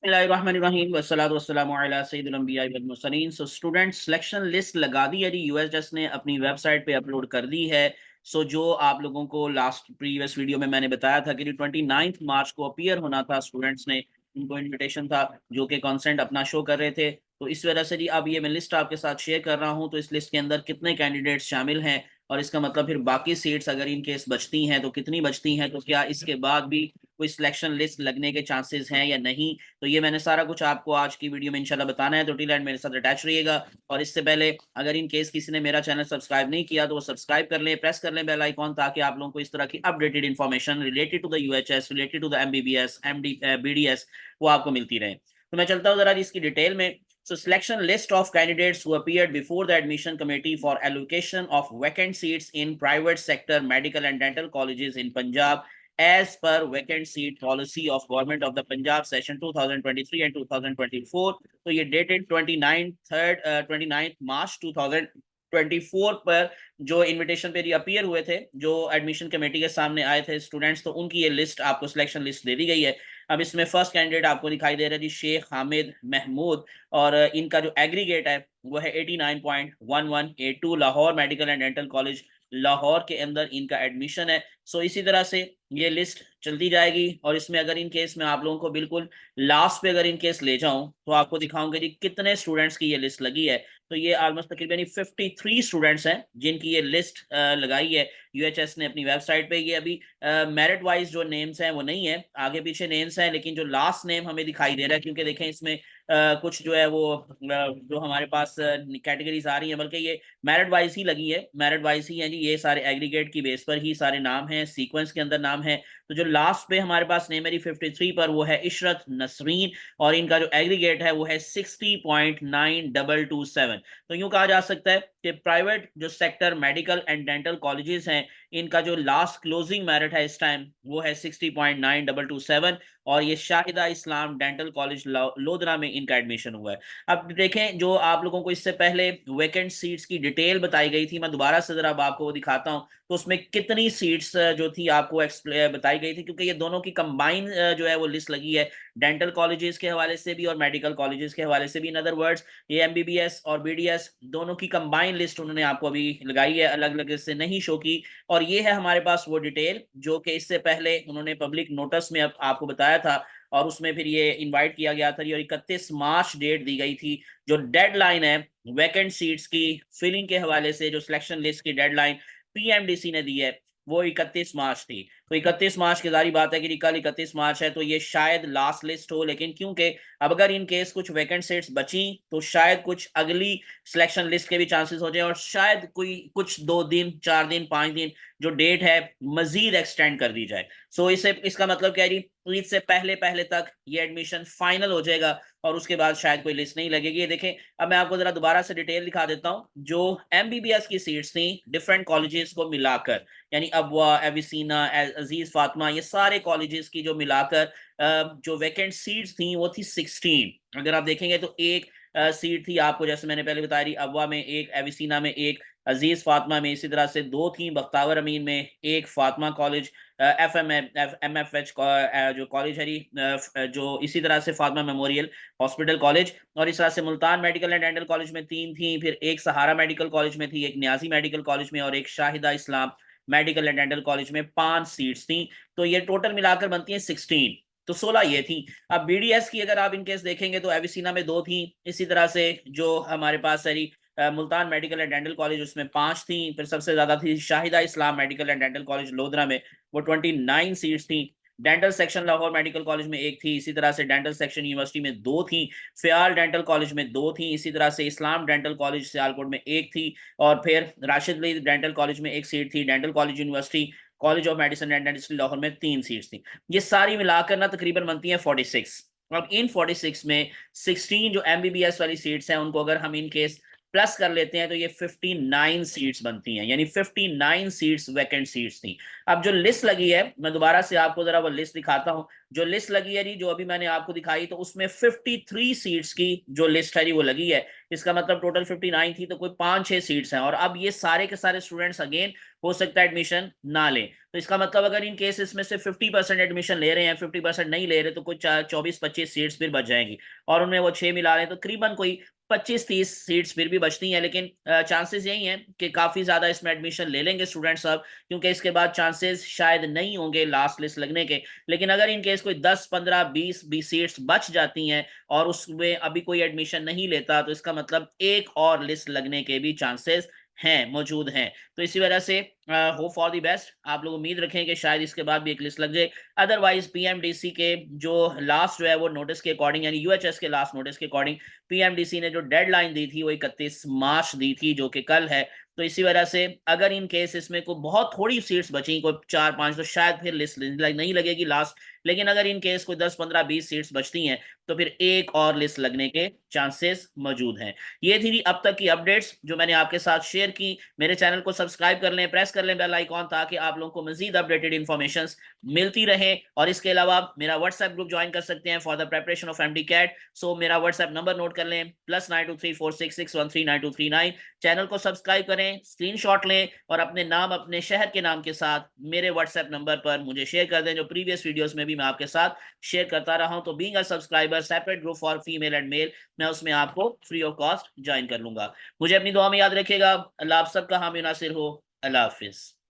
बिस्मिल्लाहिर्रहमानिर्रहीम वस्सलातु वस्सलामु अला सय्यिदिल अंबिया'i वल Mursaleen. So student selection list लगा दी है जी, यूएसएस ने अपनी वेबसाइट पे अपलोड कर दी है। सो जो आप लोगों को लास्ट प्रीवियस वीडियो में मैंने बताया था कि 29 मार्च को अपीयर होना था, स्टूडेंट्स ने उनको इनविटेशन था जो कि कंसेंट अपना शो कर रहे थे। तो इस वजह से जी अब ये मैं लिस्ट आपके साथ शेयर कर रहा हूँ। तो इस लिस्ट के अंदर कितने कैंडिडेट्स शामिल हैं और इसका मतलब फिर बाकी सीट्स अगर इन केस बचती हैं तो कितनी बचती हैं, तो क्या इसके बाद भी कोई सिलेक्शन लिस्ट लगने के चांसेस हैं या नहीं। तो ये मैंने सारा कुछ आपको आज की वीडियो में इंशाल्लाह बताना है, तो टिल एंड मेरे साथ अटैच रहिएगा। और इससे पहले अगर इन केस किसी ने मेरा चैनल सब्सक्राइब नहीं किया तो वो सब्सक्राइब कर लें, प्रेस कर लें बेल आइकॉन, ताकि आप लोगों को इस तरह की updated information related to the UHS, related to the MBBS, MD, BDS वो आपको मिलती रहे। तो मैं चलता हूँ जरा इसकी डिटेल में। So selection list of candidates who appeared before the admission committee for allocation of vacant seats in private sector medical and dental colleges in Punjab as per vacant seat policy of Government of the Punjab session 2023 and 2024। तो ये dated 29 मार्च 2024 पर जो invitation पे appear हुए थे, जो admission committee के सामने आए थे स्टूडेंट्स, तो उनकी ये लिस्ट आपको सिलेक्शन लिस्ट दे दी गई है। अब इसमें फर्स्ट कैंडिडेट आपको दिखाई दे रहा है जी, शेख हामिद महमूद, और इनका जो एग्रीगेट है वो है 89.1182, Lahore medical and dental college Lahore के अंदर इनका एडमिशन है। सो इसी तरह से ये लिस्ट चलती जाएगी। और इसमें अगर इन केस में आप लोगों को बिल्कुल लास्ट पे अगर इन केस ले जाऊं तो आपको दिखाऊंगे जी कितने स्टूडेंट्स की ये लिस्ट लगी है। तो ये ऑलमोस्ट तकरीबन 53 स्टूडेंट्स हैं जिनकी ये लिस्ट लगाई है यूएचएस ने अपनी वेबसाइट पे। ये अभी मेरिट वाइज जो नेम्स हैं वो नहीं है, आगे पीछे नेम्स हैं, लेकिन जो लास्ट नेम हमें दिखाई दे रहा है, क्योंकि देखें इसमें कुछ जो है वो जो हमारे पास कैटेगरीज आ रही हैं, बल्कि ये मेरिट वाइज ही लगी है, मेरिट वाइज ही है जी। ये सारे एग्रीगेट की बेस पर ही सारे नाम हैं, सीक्वेंस के अंदर नाम है। तो जो लास्ट पे हमारे पास नेम है 53 पर, वो है इशरत नसरीन, और इनका जो एग्रीगेट है वो है 60.9227। तो यूं कहा जा सकता है कि प्राइवेट जो sector medical and dental colleges हैं, इनका जो लास्ट क्लोजिंग मेरिट है इस टाइम वो है 60.9227, और ये शाहिदा इस्लाम डेंटल कॉलेज लोधरा में इनका एडमिशन हुआ है। अब देखें, जो आप लोगों को इससे पहले वेकेंट सीट्स की डिटेल बताई गई थी, मैं दोबारा से जरा आपको वो दिखाता हूं। तो उसमें कितनी सीट्स जो थी आपको बताई गई थी, क्योंकि ये दोनों की कंबाइन जो है वो लिस्ट लगी है, डेंटल कॉलेजेस के हवाले से भी और मेडिकल कॉलेजेस के हवाले से भी। इन अदर वर्ड्स, ये एमबीबीएस और बीडीएस दोनों की कंबाइन लिस्ट उन्होंने आपको अभी लगाई है, अलग अलग से नहीं शो की। और ये है हमारे पास वो डिटेल जो कि इससे पहले उन्होंने पब्लिक नोटिस में आपको बताया था, और उसमें फिर ये इनवाइट किया गया था। और 31 मार्च डेट दी गई थी, जो डेडलाइन है वैकेंट सीट्स की फिलिंग के हवाले से, जो सिलेक्शन लिस्ट की डेडलाइन पीएमडीसी ने दी है वो 31 मार्च थी। तो 31 मार्च की जारी बात है कि कल 31 मार्च है, तो ये शायद लास्ट लिस्ट हो, लेकिन क्योंकि अब अगर इन केस कुछ वैकेंट सीट्स बची तो शायद कुछ अगली सिलेक्शन लिस्ट के भी चांसेस हो जाए, और शायद कोई कुछ 2 दिन 4 दिन 5 दिन जो डेट है मजीद एक्सटेंड कर दी जाए। सो इसे इसका मतलब क्या है जी, ईद से पहले पहले तक ये एडमिशन फाइनल हो जाएगा और उसके बाद शायद कोई लिस्ट नहीं लगेगी। ये देखें, अब मैं आपको जरा दोबारा से डिटेल दिखा देता हूं। जो एमबीबीएस की सीट्स थी डिफरेंट कॉलेजेस को मिलाकर, यानी अबवा, एविसीना, अजीज फातिमा, ये सारे कॉलेजेस की जो मिलाकर जो वैकेंट सीट्स थी वो थी 16। अगर आप देखेंगे तो एक सीट थी आपको, जैसे मैंने पहले बताई रही, अबवा में एक, एविसीना में एक, अजीज फातिमा में, इसी तरह से 2 थी, बख्तावर अमीन में एक, Fatima college, F M M F H जो कॉलेज है जी, जो इसी तरह से फातिमा मेमोरियल हॉस्पिटल कॉलेज, और इस तरह से Multan medical and dental college में 3 थी, फिर एक सहारा मेडिकल कॉलेज में थी, एक न्याजी मेडिकल कॉलेज में, और एक Shahida Islam medical and dental college में 5 सीट्स थी। तो ये टोटल मिलाकर बनती है 16। तो 16 ये थी। अब बीडीएस की अगर आप इनकेस देखेंगे तो एविसीना में 2 थी, इसी तरह से जो हमारे पास है Multan medical and dental college उसमें 5 थी, फिर सबसे ज्यादा थी Shahida Islam medical and dental college Lodhran में, वो 29 सीट्स थी। Dental section Lahore medical college में 1 थी, इसी तरह से डेंटल सेक्शन यूनिवर्सिटी में 2 थी, फ़याल डेंटल कॉलेज में 2 थी, इसी तरह से इस्लाम डेंटल कॉलेज सियालकोट में 1 थी, और फिर राशिद अली डेंटल कॉलेज में 1 सीट थी, dental college university college of medicine and dentistry Lahore में 3 सीट्स थी। ये सारी मिलाकर ना तकरीबन बनती है 46। अब इन 46 में 16 जो एमबीबीएस वाली सीट्स हैं उनको अगर हम इन केस प्लस कर लेते हैं तो ये 59 सीट्स बनती हैं, यानी 59 सीट्स वैकेंट सीट्स थी। अब जो लिस्ट लगी है, मैं दोबारा से आपको जरा वो लिस्ट दिखाता हूँ। जो लिस्ट लगी है जी, जो अभी मैंने आपको दिखाई, तो उसमें 53 सीट्स की जो लिस्ट है जी वो लगी है। इसका मतलब टोटल 59 थी, तो कोई 5-6 सीट्स हैं। और अब ये सारे के सारे स्टूडेंट्स अगेन हो सकता है एडमिशन ना लें। तो इसका मतलब अगर इन केस इसमें से 50% एडमिशन ले रहे हैं, 50% नहीं ले रहे, तो कुछ 24-25 सीट्स फिर बच जाएंगी। और उनमें वो 6 मिला रहे हैं, तो करीबन कोई 25-30 सीट्स फिर भी बचती हैं। लेकिन चांसेस यही हैं कि काफी ज्यादा इसमें एडमिशन ले लेंगे स्टूडेंट्स अब, क्योंकि इसके बाद चांसेस शायद नहीं होंगे लास्ट लिस्ट लगने के। लेकिन अगर इन केस कोई 10-15-20 सीट्स बच जाती हैं और उसमें अभी कोई एडमिशन नहीं लेता, तो इसका मतलब एक और लिस्ट लगने के भी चांसेस हैं, मौजूद हैं। तो इसी वजह से होप फॉर द बेस्ट, आप लोग उम्मीद रखें कि शायद इसके बाद भी एक लिस्ट लग जाए। अदरवाइज पीएमडीसी के जो लास्ट जो है वो नोटिस के अकॉर्डिंग, यानी यूएचएस के लास्ट नोटिस के अकॉर्डिंग, पीएमडीसी ने जो डेडलाइन दी थी वो 31 मार्च दी थी, जो कि कल है। तो इसी वजह से अगर इन केस इसमें को बहुत थोड़ी सीट्स बची, कोई 4-5, तो शायद फिर लिस्ट नहीं लगेगी लास्ट। लेकिन अगर इन केस कोई 10-15-20 सीट्स बचती हैं, तो फिर एक और लिस्ट लगने के चांसेस मौजूद हैं। ये थी अब तक की अपडेट्स जो मैंने आपके साथ शेयर की। मेरे चैनल को सब्सक्राइब कर लें, प्रेस कर लें बेल आइकॉन, ताकि आप लोगों को मजीद अपडेटेड इन्फॉर्मेशन मिलती रहे। और इसके अलावा आप मेरा व्हाट्सएप ग्रुप ज्वाइन कर सकते हैं for the preparation of MD CAT. So मेरा व्हाट्सएप नंबर नोट कर लें, +923466139239। चैनल को सब्सक्राइब करें, स्क्रीनशॉट लें और अपने नाम, अपने शहर के नाम के साथ मेरे व्हाट्सएप नंबर पर मुझे शेयर कर दें, जो प्रीवियस वीडियोस में भी मैं आपके साथ शेयर करता रहा हूं। तो being a subscriber, separate group for female and male, मैं उसमें आपको फ्री ऑफ कॉस्ट ज्वाइन कर लूंगा। मुझे अपनी दुआ में याद रखिएगा। अल्लाह आप सबका हामी नासिर हो। अल्लाह हाफिज।